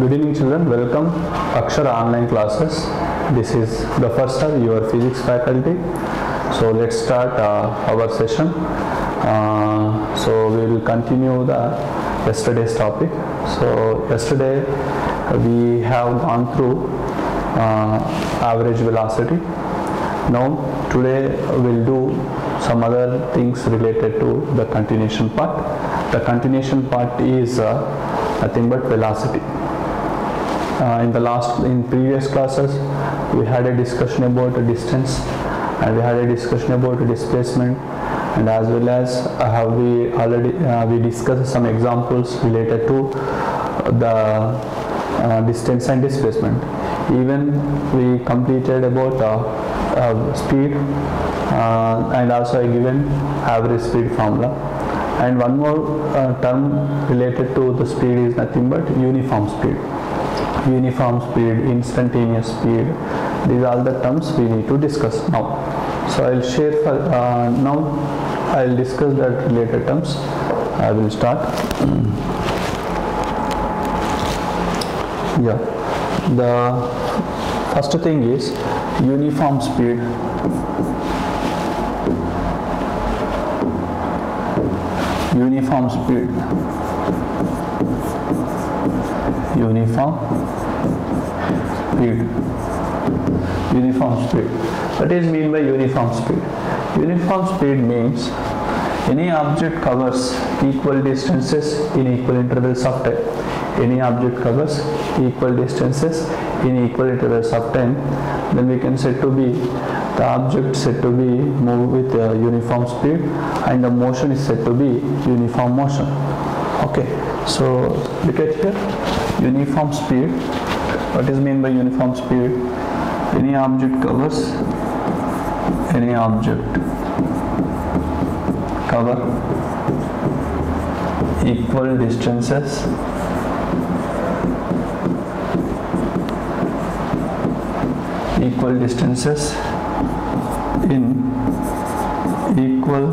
Good evening children, welcome Akshara online classes. This is the first year, your physics faculty. So let's start our session. So we will continue the yesterday's topic. So yesterday we have gone through average velocity. Now today we'll do some other things related to the continuation part. The continuation part is nothing but velocity. In previous classes we had a discussion about the distance, and we had a discussion about the displacement, and as well as we discussed some examples related to the distance and displacement. Even we completed about speed, and also I given average speed formula. And one more term related to the speed is nothing but uniform speed. Uniform speed, instantaneous speed, these are all the terms we need to discuss now. So I'll share now I'll discuss that related terms. I will start. Yeah, the first thing is uniform speed. Uniform speed. Uniform speed. What is mean by uniform speed? Uniform speed means any object covers equal distances in equal intervals of time. Any object covers equal distances in equal intervals of time, then we can say to be the object said to be move with uniform speed, and the motion is said to be uniform motion. Okay, so look at here, uniform speed. What is mean by uniform speed? Any object covers, any object cover equal distances in equal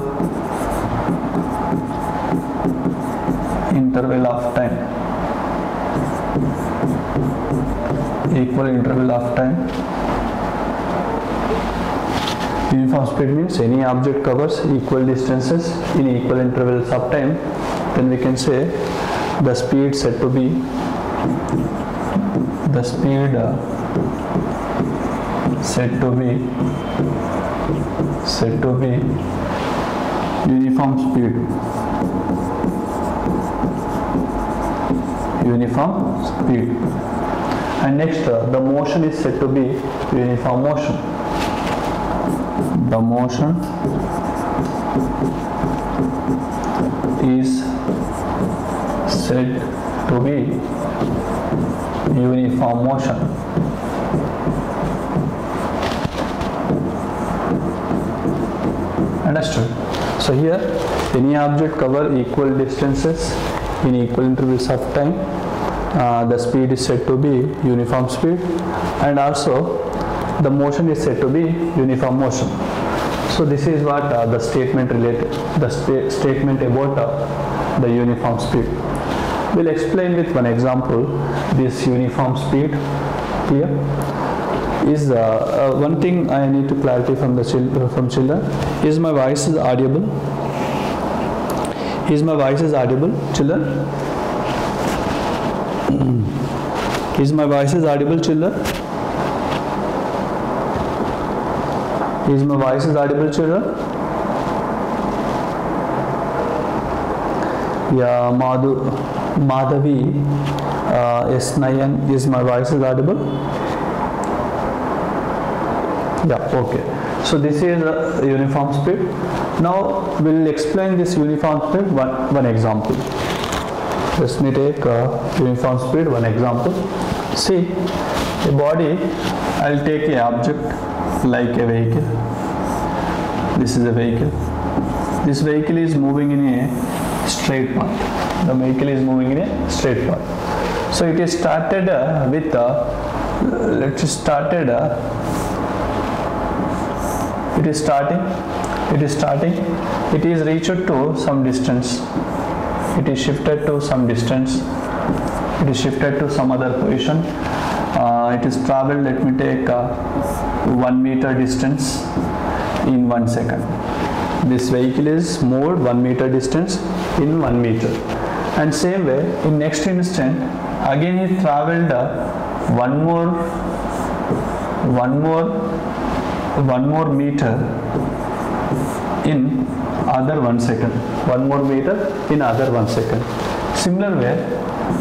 interval of time. Equal interval of time. Uniform speed means any object covers equal distances in equal intervals of time. Then we can say the speed said to be uniform speed. Uniform speed. And next the motion is said to be uniform motion. The motion is said to be uniform motion. Understood? So here any object cover equal distances in equal intervals of time. The speed is said to be uniform speed, and also the motion is said to be uniform motion. So this is what the statement related, the statement about the uniform speed. We'll explain with one example this uniform speed here. Is one thing I need to clarify from children. Is my voice is audible? Is my voice is audible, children? Is my voice is audible, children? Is my voice is audible, children? Yeah, Madhavi, S9, is my voice is audible? Yeah, okay. So this is a uniform speed. Now we'll explain this uniform speed one example. Let me take uniform speed one example. See, a body, I'll take an object like a vehicle. This is a vehicle. This vehicle is moving in a straight path. The vehicle is moving in a straight path. So it is started with it is reached to some distance. It is shifted to some distance. it is shifted to some other position. It is traveled, let me take 1 meter distance in 1 second. This vehicle is moved 1 meter distance in 1 meter. And same way, in next instant, again he traveled one more meter in other 1 second. 1 more meter in other 1 second. Similar way,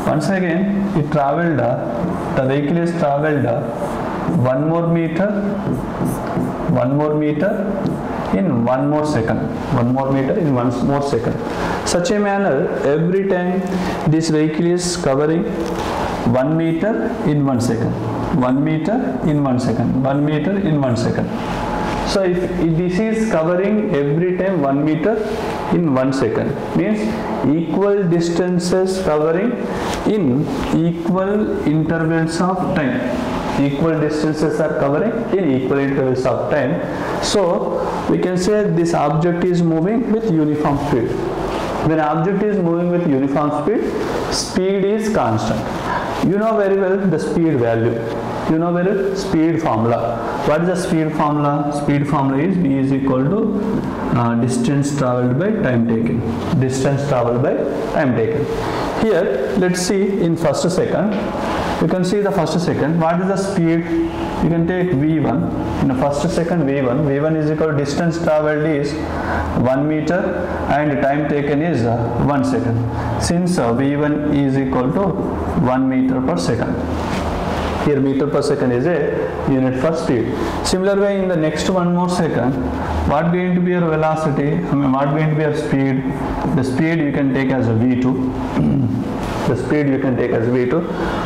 once again it traveled, the vehicle is traveled 1 more meter in 1 more second. 1 more meter in 1 more second. Such a manner, every time this vehicle is covering 1 meter in 1 second. 1 meter in 1 second. 1 meter in 1 second. So if this is covering every time 1 meter in 1 second, means equal distances covering in equal intervals of time. Equal distances are covering in equal intervals of time. So we can say this object is moving with uniform speed. When object is moving with uniform speed, speed is constant. You know very well the speed value. You know very well speed formula. What is the speed formula? Speed formula is V is equal to distance travelled by time taken. Distance travelled by time taken. Here, let's see in first second. You can see the first second. What is the speed? You can take V1. In the first second V1. V1 is equal to distance travelled is 1 meter and time taken is 1 second. Since V1 is equal to 1 meter per second. Here meter per second is a unit for speed. Similar way in the next 1 more second, what going to be your velocity? What going to be your speed? The speed you can take as a V2. The speed you can take as V2.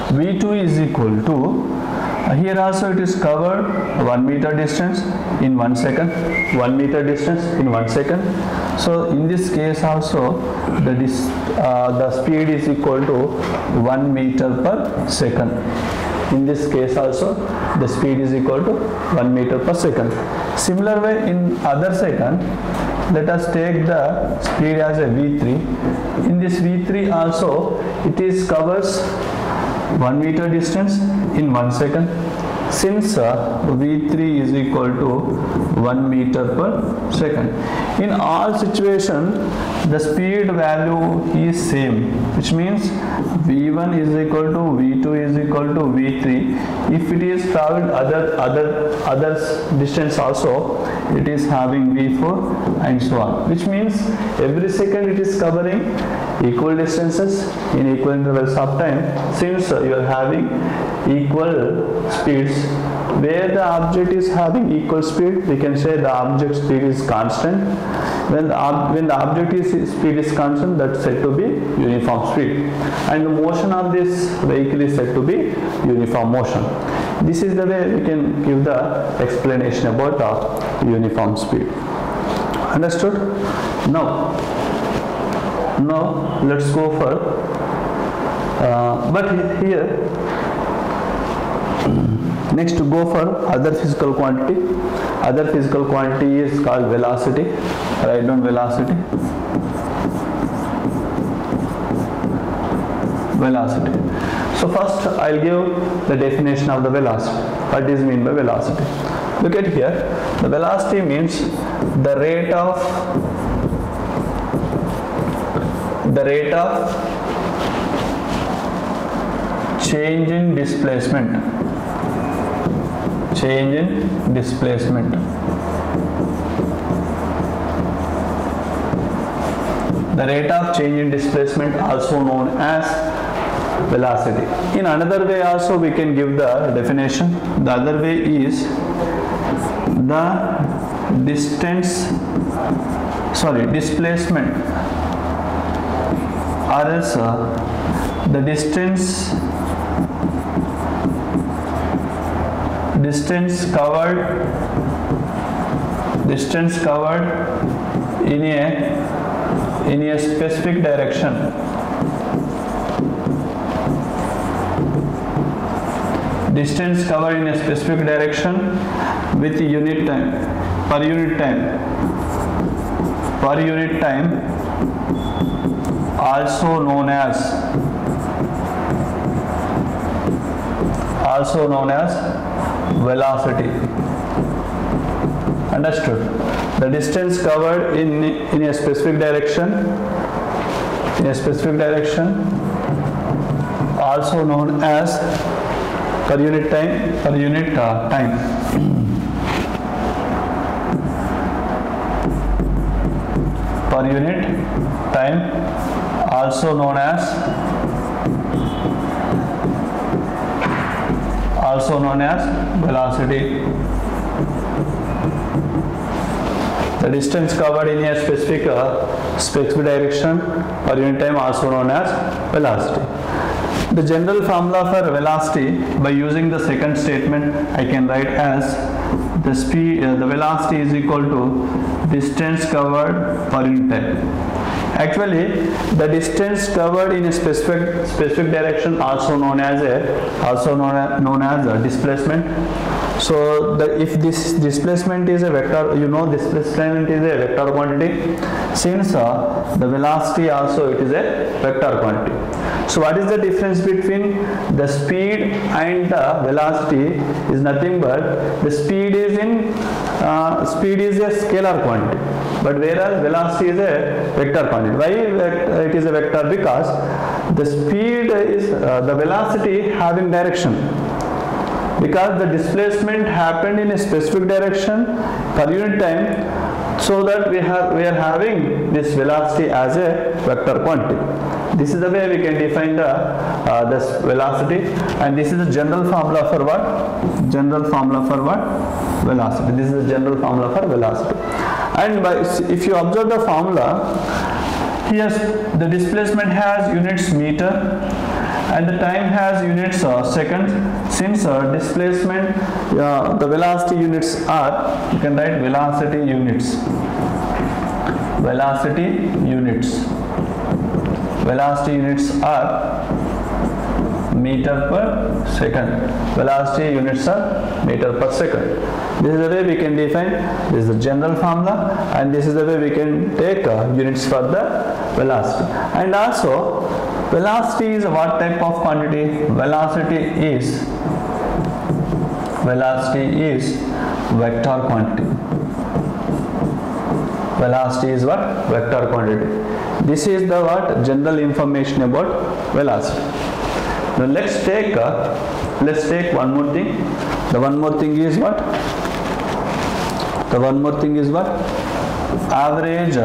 V2 is equal to, here also it is covered 1 meter distance in 1 second. 1 meter distance in 1 second. So in this case also the speed is equal to 1 meter per second. In this case also the speed is equal to 1 meter per second. Similar way in other second, let us take the speed as a V3. In this V3 also it is covers 1 meter distance in 1 second. Since V3 is equal to 1 meter per second. In all situations the speed value is same, which means V1 is equal to V2 is equal to V3. If it is traveled other distance also, it is having V4 and so on, which means every second it is covering equal distances in equal intervals of time. Since you are having equal speeds, where the object is having equal speed, we can say the object speed is constant. When the object speed is constant, that's said to be uniform speed, and the motion of this vehicle is said to be uniform motion. This is the way we can give the explanation about uniform speed. Understood? Now let's go for but here next to go for other physical quantity. Other physical quantity is called velocity. Write down velocity. Velocity. So first I'll give the definition of the velocity. What is meant by velocity? Look at here. The velocity means the rate of change in displacement. Change in displacement. The rate of change in displacement, also known as velocity. In another way also we can give the definition. The other way is the displacement, or else the distance covered in a specific direction. Distance covered in a specific direction with unit time, per unit time, also known as also known as velocity. Understood? The distance covered in a specific direction, also known as per unit time, per unit time. Per unit time, also known as velocity. The distance covered in a specific direction per unit time, also known as velocity. The general formula for velocity, by using the second statement, I can write as the velocity is equal to distance covered per unit time. Actually, the distance covered in a specific direction, also known as a displacement. So if this displacement is a vector, displacement is a vector quantity. Since the velocity also it is a vector quantity. So what is the difference between the speed and the velocity? Is nothing but the speed is a scalar quantity, but whereas velocity is a vector quantity. Why it is a vector? Because the speed is the velocity having direction. Because the displacement happened in a specific direction per unit time, so that we are having this velocity as a vector quantity. This is the way we can define this velocity, and this is the general formula for what? Velocity. This is the general formula for velocity. And if you observe the formula, here the displacement has units meter and the time has units seconds. Since displacement, the velocity units are, you can write velocity units. Velocity units are meter per second. Velocity units are meter per second. This is the way we can define. This is the general formula, and this is the way we can take units for the velocity. And also, velocity is what type of quantity? Velocity is vector quantity. Velocity is what? Vector quantity. This is the general information about velocity. Now let's take one more thing. The one more thing is what? Average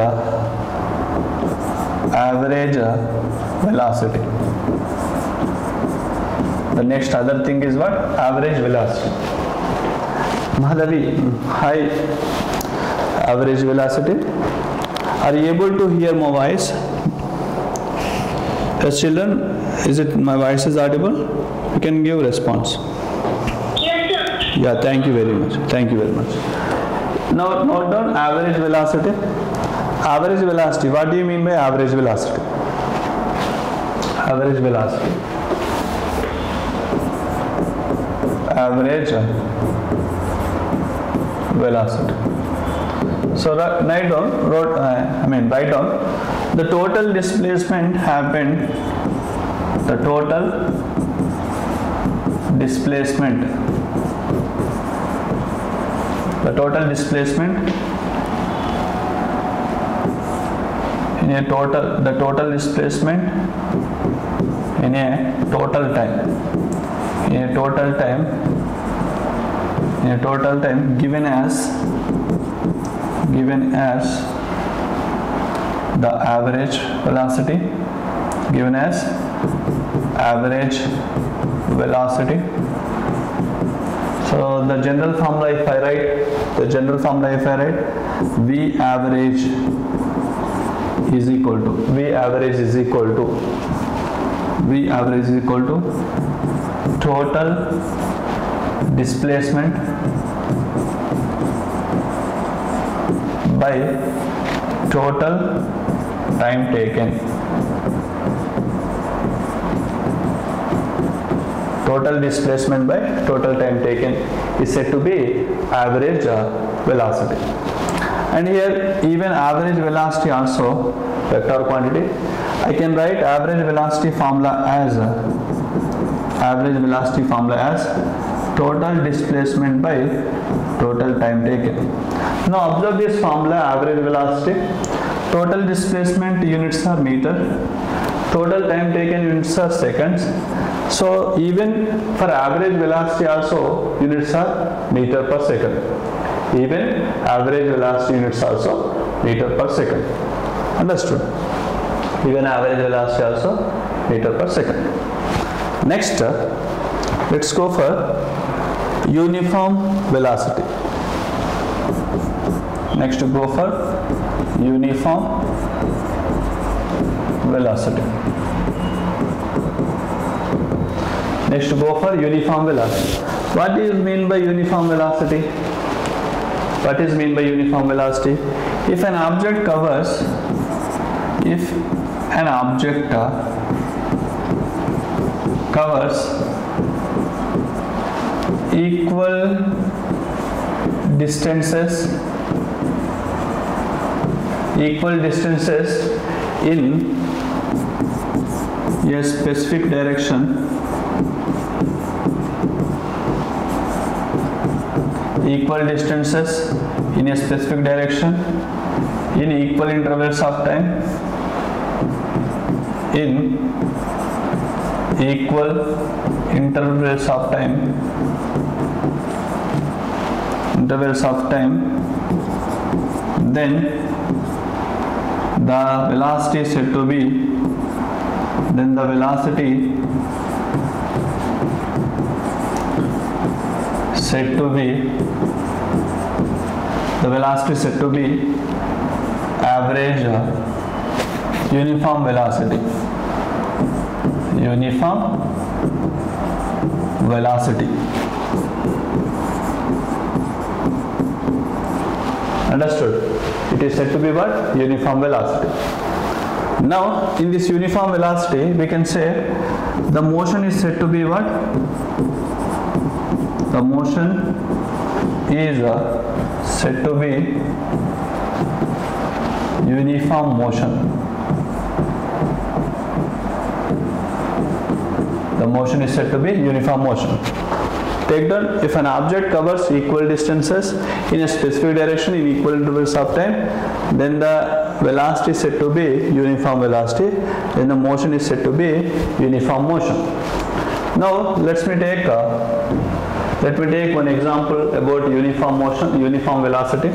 velocity. The next other thing is what? Average velocity. Madhavi, hi. Average velocity. Are you able to hear my voice? Yes, children, is it my voice is audible? You can give response. Yes, sir. Yeah, thank you very much. Now note down average velocity. Average velocity. What do you mean by average velocity? Average velocity. So write down the total displacement happened. The total displacement in a total displacement in a total time given as the average velocity, So the general formula if I write, V average is equal to total displacement by total time taken. Total displacement by total time taken is said to be average velocity. And here even average velocity also vector quantity. I can write average velocity formula as average velocity formula as total displacement by total time taken. Now observe this formula, average velocity. Total displacement units are meter. Total time taken units are seconds. So even for average velocity also units are meter per second. Even average velocity units also meter per second. Understood? Even average velocity also meter per second. Next, let's go for uniform velocity. Next, go for uniform velocity. Next, go for uniform velocity. What is mean by uniform velocity? What is mean by uniform velocity? If an object covers equal distances in a specific direction, equal distances in a specific direction in equal intervals of time, in equal intervals of time, then the velocity is said to be, said to be average uniform velocity. Understood? It is said to be what? Uniform velocity. Now in this uniform velocity we can say the motion is said to be what? The motion is said to be uniform motion. The motion is said to be uniform motion. Take down, if an object covers equal distances in a specific direction in equal intervals of time, then the velocity is said to be uniform velocity, then the motion is said to be uniform motion. Now let me take one example about uniform motion, uniform velocity.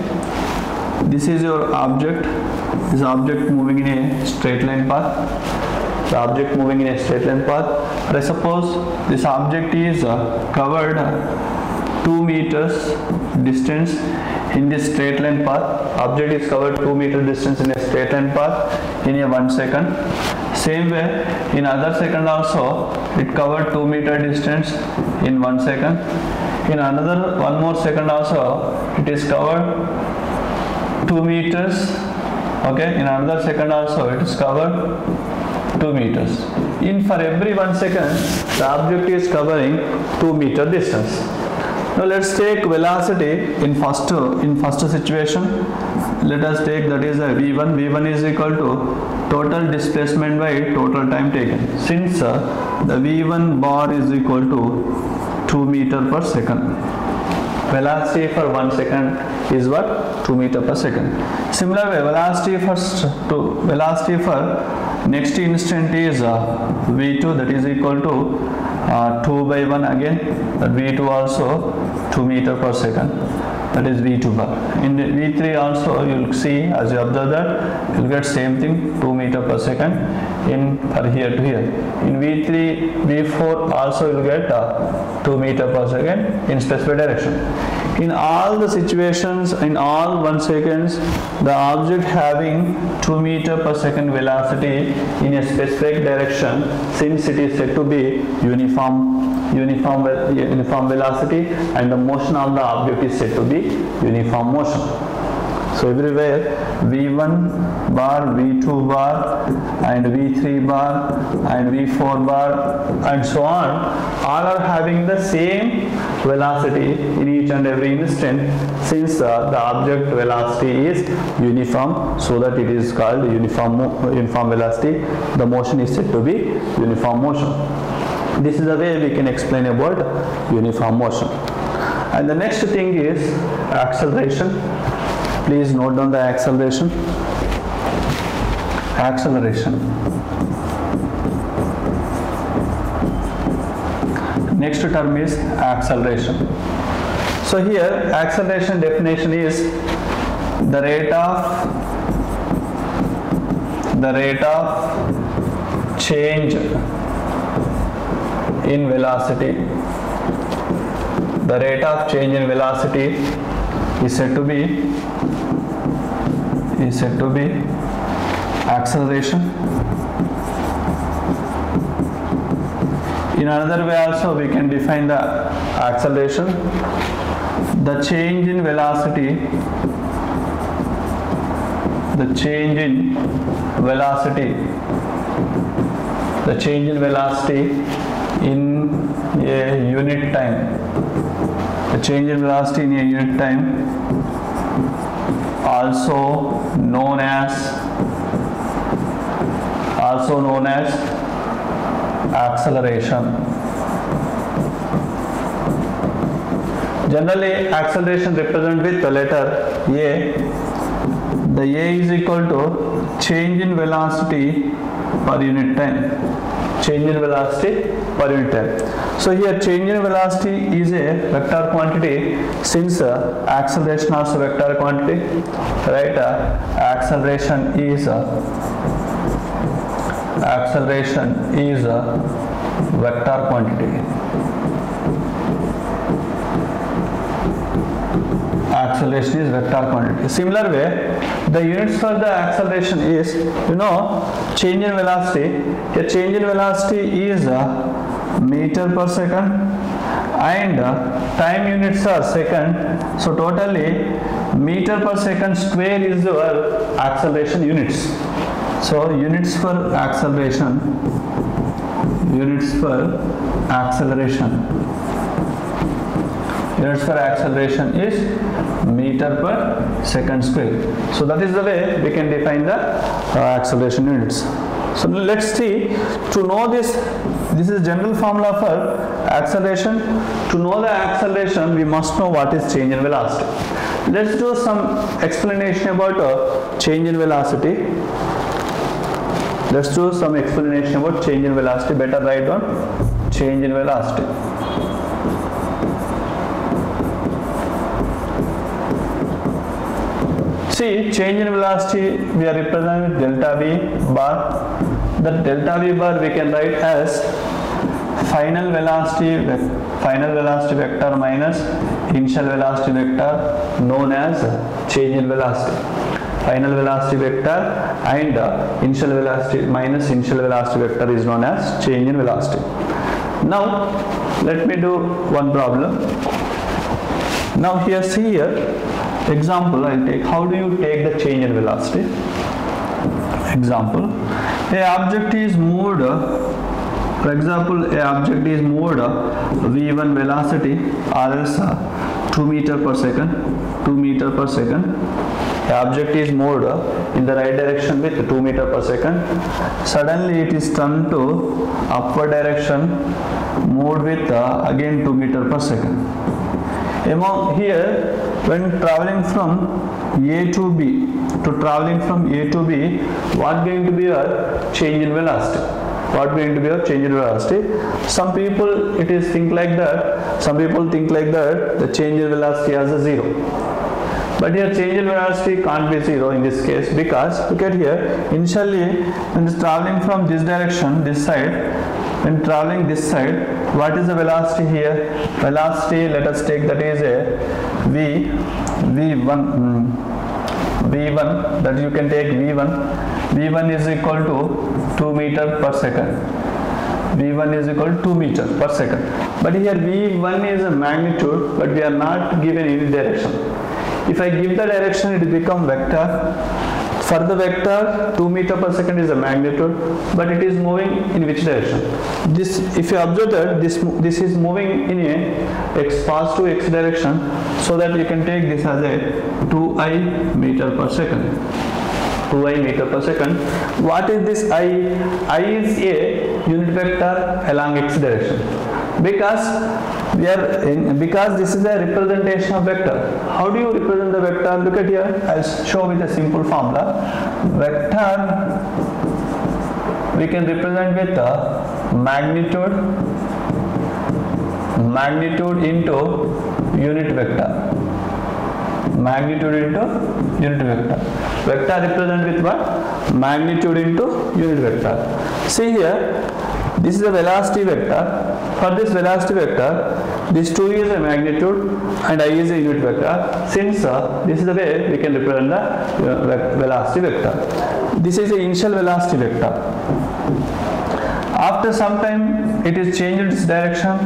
This is your object, this object moving in a straight line path. The object moving in a straight line path. I suppose this object is covered 2 meters distance in this straight line path. Object is covered 2 meter distance in a straight line path in a 1 second. Same way in other second also it covered 2 meter distance in 1 second. In another 1 more second also it is covered 2 meters. Okay, in another second also it is covered 2 meters. In for every 1 second the object is covering 2 meter distance. Now let's take velocity in first situation. Let us take that is a v1. V1 is equal to total displacement by total time taken. Since the v1 bar is equal to 2 meter per second, velocity for 1 second is what? 2 meter per second. Similar way, velocity for next instant is v2, that is equal to 2 by 1 again, that v2 also 2 meter per second, that is v2 bar. In the v3 also you will see, as you observe that, you will get same thing, 2 meter per second in for here to here. In v3, v4 also you will get 2 meter per second in specific direction. In all the situations, in all 1 seconds, the object having 2 meter per second velocity in a specific direction, since it is said to be uniform velocity, and the motion of the object is said to be uniform motion. So everywhere v1 bar, v2 bar, and v3 bar, and v4 bar, and so on, all are having the same velocity in each and every instant, since the object velocity is uniform, so that it is called uniform velocity. The motion is said to be uniform motion. This is the way we can explain about uniform motion. And the next thing is acceleration. Please note down the acceleration. Acceleration. Next term is acceleration. So here acceleration definition is the rate of change in velocity. The rate of change in velocity is said to be acceleration. In another way also we can define the acceleration. The change in velocity, the change in velocity in a unit time. The change in velocity in a unit time, also known as acceleration. Generally acceleration represented with the letter A. The A is equal to change in velocity per unit time. Change in velocity per unit time. So here change in velocity is a vector quantity, since acceleration also vector quantity, right? Acceleration is a vector quantity. Acceleration is vector quantity. Similar way, the units for the acceleration is, change in velocity. Here change in velocity is meter per second, and time units are second. So totally meter per second square is your acceleration units. So units for acceleration is meter per second square. So that is the way we can define the acceleration units. So let's see, to know this is general formula for acceleration. To know the acceleration, we must know what is change in velocity. Let's do some explanation about change in velocity. Let's do some explanation about change in velocity. Better write down change in velocity. See, change in velocity we are representing with delta V bar. The delta V bar we can write as final velocity vector minus initial velocity vector, known as change in velocity. Final velocity vector and initial velocity minus initial velocity vector is known as change in velocity. Now let me do one problem. Now here, see here, example I'll take. How do you take the change in velocity? Example, a object is moved, for example, a object is moved v1 velocity, or else 2 meter per second. The object is moved in the right direction with 2 meter per second. Suddenly it is turned to upward direction, moved with again 2 meter per second. Here, when traveling from A to B, what going to be your change in velocity? Some people think like that. The change in velocity as a 0. But here change in velocity can't be 0 in this case, because look at here, initially when it's traveling from this direction, this side, when traveling this side, what is the velocity here? Velocity, let us take that is a V1, that you can take V1 is equal to 2 meter per second. V1 is equal to 2 meter per second. But here V1 is a magnitude, but we are not given any direction. If I give the direction, it will become vector. For the vector, 2 meter per second is a magnitude, but it is moving in which direction? This, if you observe that this is moving in a positive x direction, so that you can take this as a 2i meter per second. 2i meter per second. What is this I? I is a unit vector along x direction? Because this is a representation of vector. How do you represent the vector? Look at here. I'll show with a simple formula. Vector we can represent with the magnitude into unit vector. Magnitude into unit vector. Vector represent with what? Magnitude into unit vector. See here, this is a velocity vector. For this velocity vector, this 2 is a magnitude and I is a unit vector. Since this is the way we can represent the velocity vector. This is the initial velocity vector. After some time, it is changed its direction,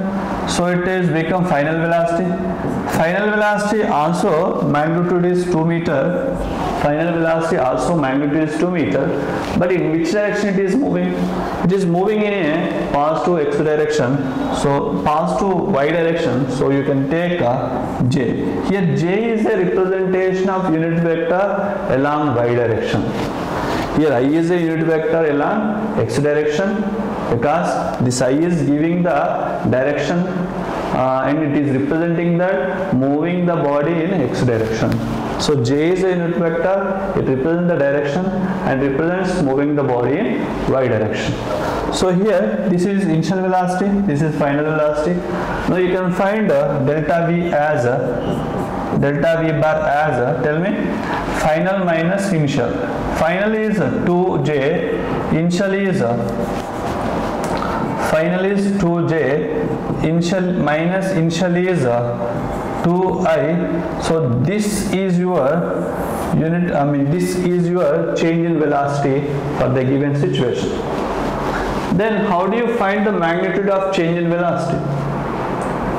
so it is become final velocity. Final velocity also magnitude is 2 meter. Final velocity also magnitude is 2 meter. But in which direction it is moving? It is moving in a positive x direction. So positive y direction. So you can take j. Here j is a representation of unit vector along y direction. Here I is a unit vector along x direction, because this I is giving the direction and it is representing that moving the body in x direction. So j is a unit vector, it represents the direction and represents moving the body in y direction. So here this is initial velocity, this is final velocity. Now you can find delta v as delta v bar as tell me, final minus initial. Final is 2j, initial is final is 2j, initial minus initial is 2i. So this is your unit, this is your change in velocity for the given situation. Then how do you find the magnitude of change in velocity?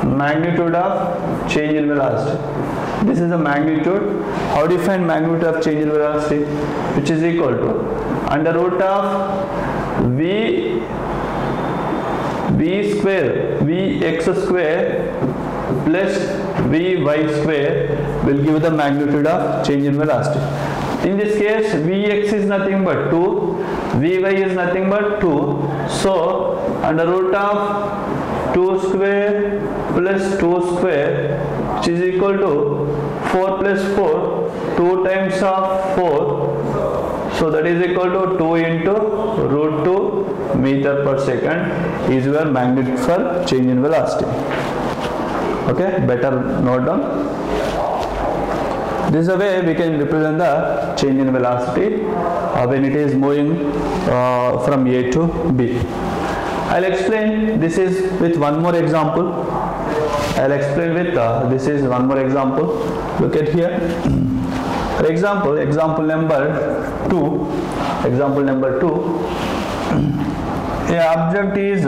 Magnitude of change in velocity. This is the magnitude. How do you find magnitude of change in velocity? Which is equal to under root of v square, vx square plus vy square will give the magnitude of change in velocity. In this case, vx is nothing but 2, vy is nothing but 2. So under root of 2 square plus 2 square, which is equal to 4 plus 4, 2 times of 4. So that is equal to 2 into root 2 meter per second is your magnitude for change in velocity. Okay, better note down. This is a way we can represent the change in velocity when it is moving from A to B. I'll explain this is with one more example. I'll explain with this is one more example. Look at here. For example, example number 2. Example number 2. A object is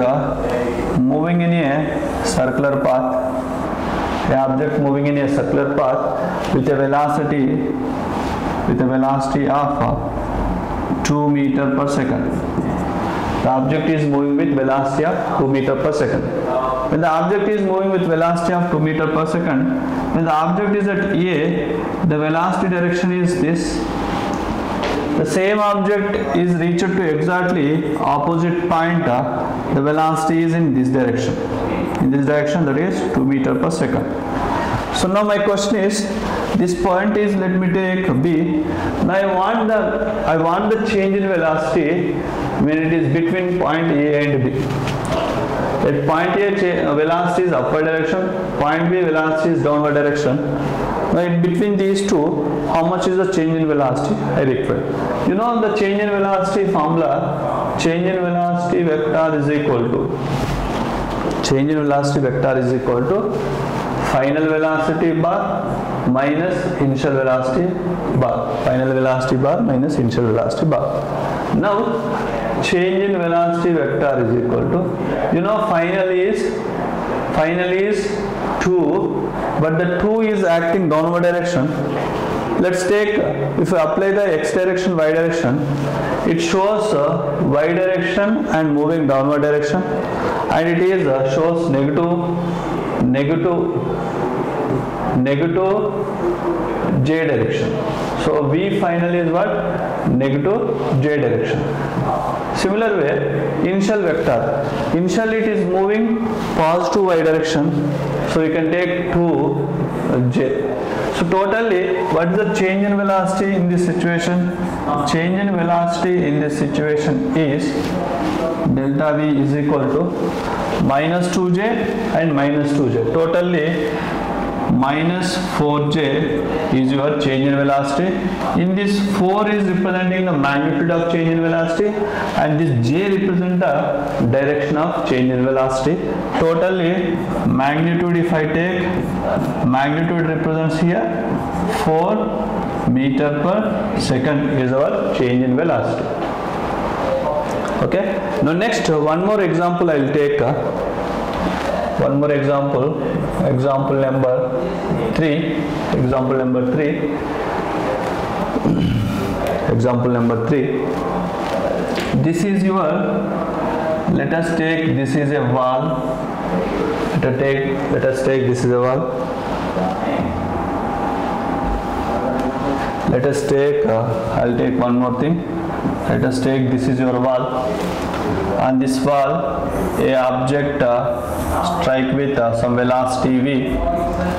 moving in a circular path. The object moving in a circular path with a velocity of 2 meter per second. The object is moving with velocity of 2 meter per second. When the object is moving with velocity of 2 meter per second, when the object is at A, the velocity direction is this. The same object is reached to exactly opposite point. The velocity is in this direction. In this direction, that is 2 meter per second. So now my question is, this point is, let me take B. Now I want the change in velocity when it is between point A and B. At point A velocity is upward direction, point B velocity is downward direction. Now in between these two, how much is the change in velocity I require? You know the change in velocity formula, change in velocity vector is equal to final velocity bar minus initial velocity bar. Final velocity bar minus initial velocity bar. Now change in velocity vector is equal to, you know, final is 2, but the 2 is acting downward direction. Let's take, if I apply the x direction, y direction, it shows y direction and moving downward direction, and it is shows negative j direction. So V final is what? Negative j direction. Similar way, initial vector. Initially it is moving positive y direction, so you can take 2j. So totally, what is the change in velocity in this situation? Change in velocity in this situation is delta v is equal to minus 2j and minus 2j. Totally minus 4j is your change in velocity. In this 4 is representing the magnitude of change in velocity and this j represents the direction of change in velocity. Totally magnitude, if I take, magnitude represents here 4 meter per second is our change in velocity. Okay. Now next one more example I will take. One more example, example number 3, example number 3, example number 3. This is your, let us take, this is a wall, let us take this is a wall. Let us take, I'll take one more thing. Let us take, this is your wall. On this wall, a object strike with some velocity v.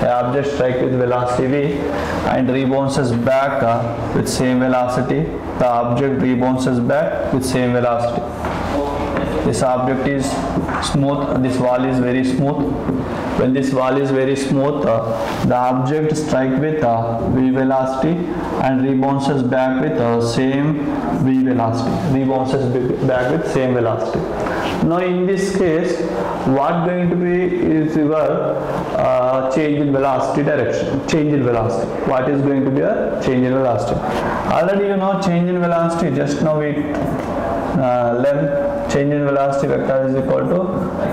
A object strike with velocity v and rebounces back with same velocity. The object rebounces back with same velocity. This object is smooth. This wall is very smooth. When this wall is very smooth, the object strike with v velocity and rebounces back with same v velocity. Rebounces back with same velocity. Now in this case, what going to be is your change in velocity direction. Change in velocity. What is going to be a change in velocity? Already you know change in velocity. Just now we learned change in velocity vector is equal to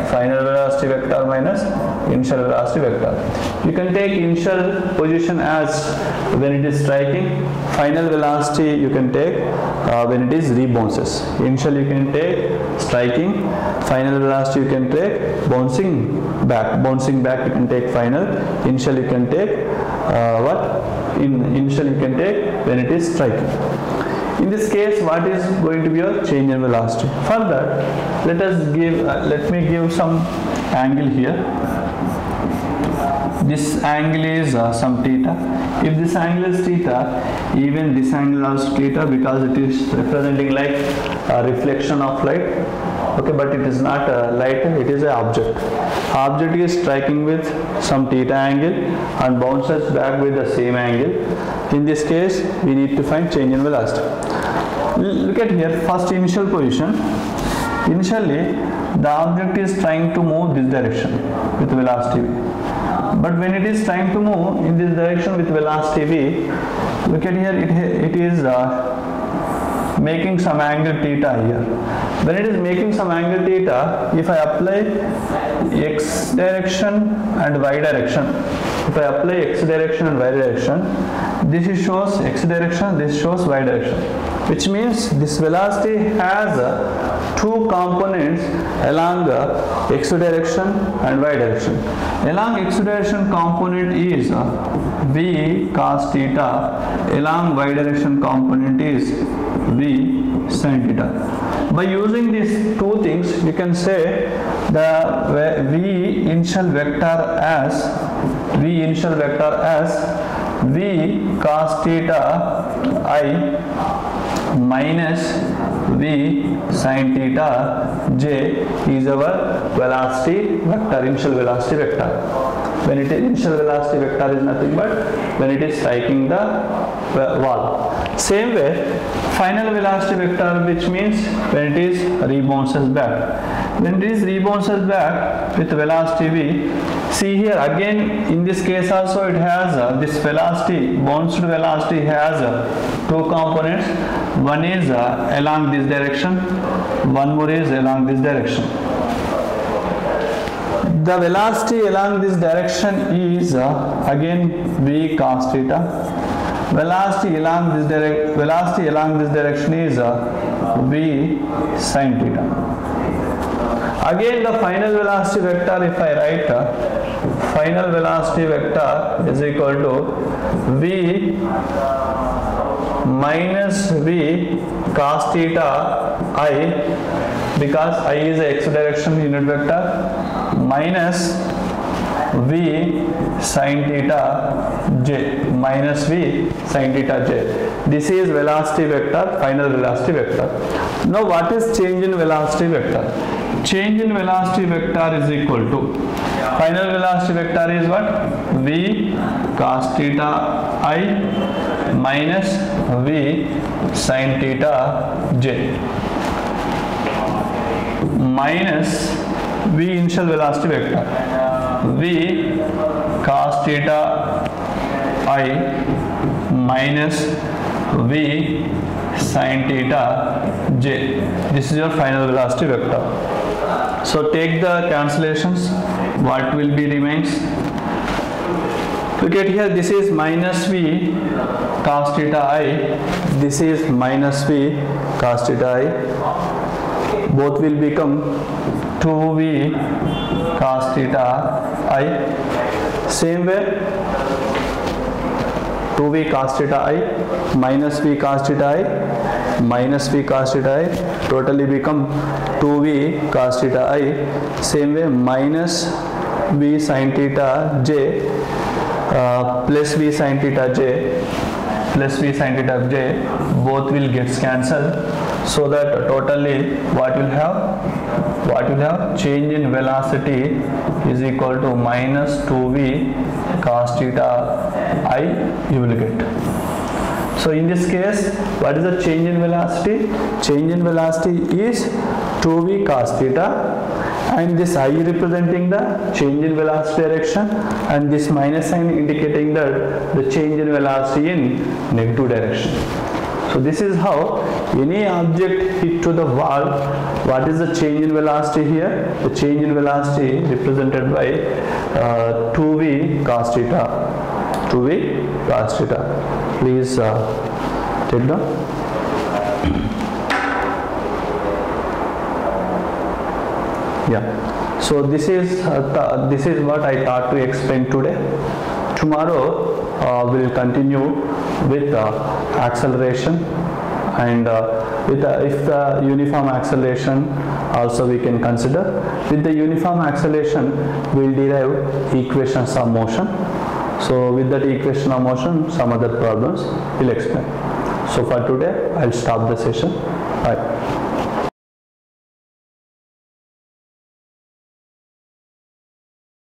final velocity vector minus initial velocity vector. You can take initial position as when it is striking, final velocity you can take when it is rebounces. Initial you can take striking, final velocity you can take bouncing back you can take final, initial you can take initial you can take when it is striking. In this case, what is going to be your change in velocity? Further, let me give some angle here. This angle is some theta. If this angle is theta, even this angle is theta because it is representing like a reflection of light. Okay, but it is not a light, it is an object. Object is striking with some theta angle and bounces back with the same angle. In this case, we need to find change in velocity. Look at here, first initial position. Initially, the object is trying to move this direction with velocity v. But when it is trying to move in this direction with velocity v, look at here, it is making some angle theta here. When it is making some angle theta, if I apply x direction and y direction, if I apply x direction and y direction, this shows x direction, this shows y direction, which means this velocity has two components along x direction and y direction. Along x direction component is v cos theta, along y direction component is v sin theta. By using these two things, you can say the v initial vector as v cos theta I minus v sin theta j is our velocity vector, initial velocity vector. When it is initial velocity vector is nothing but when it is striking the wall. Same way, final velocity vector, which means when it is rebounces back. When it is rebounces back with velocity v, see here again in this case also it has this velocity, bounced velocity has two components. One is along this direction, one more is along this direction. The velocity along this direction is again v cos theta. Velocity along this direction is v sin theta. Again the final velocity vector, if I write final velocity vector is equal to v minus v cos theta I, because I is a x direction unit vector, minus v sin theta j, minus v sin theta j. This is velocity vector, final velocity vector. Now what is change in velocity vector? Change in velocity vector is equal to, final velocity vector is what? V cos theta I minus v sin theta j, minus v initial velocity vector, v cos theta I minus v sin theta j. This is your final velocity vector. So take the cancellations. What will be remains? Look at here. This is minus v cos theta I. This is minus v cos theta I. Both will become 2v cos theta I. Same way, 2v cos theta I minus v cos theta I minus v cos theta I totally become 2v cos theta I. Same way, minus v sin theta j plus v sin theta j plus v sin theta j, both will get cancelled, so that totally what will have change in velocity is equal to minus 2v cos theta I you will get. So in this case, what is the change in velocity? Change in velocity is 2v cos theta, and this I representing the change in velocity direction, and this minus sign indicating that the change in velocity in negative direction. So this is how any object hit to the wall, what is the change in velocity here? The change in velocity represented by 2v cos theta. 2v cos theta. Please take down. Yeah. So this is what I thought to explain today. Tomorrow we'll continue with acceleration, and if the uniform acceleration also we can consider. With the uniform acceleration, we'll derive equations of motion. So with that equation of motion, some other problems we'll explain. So for today, I'll stop the session. Bye.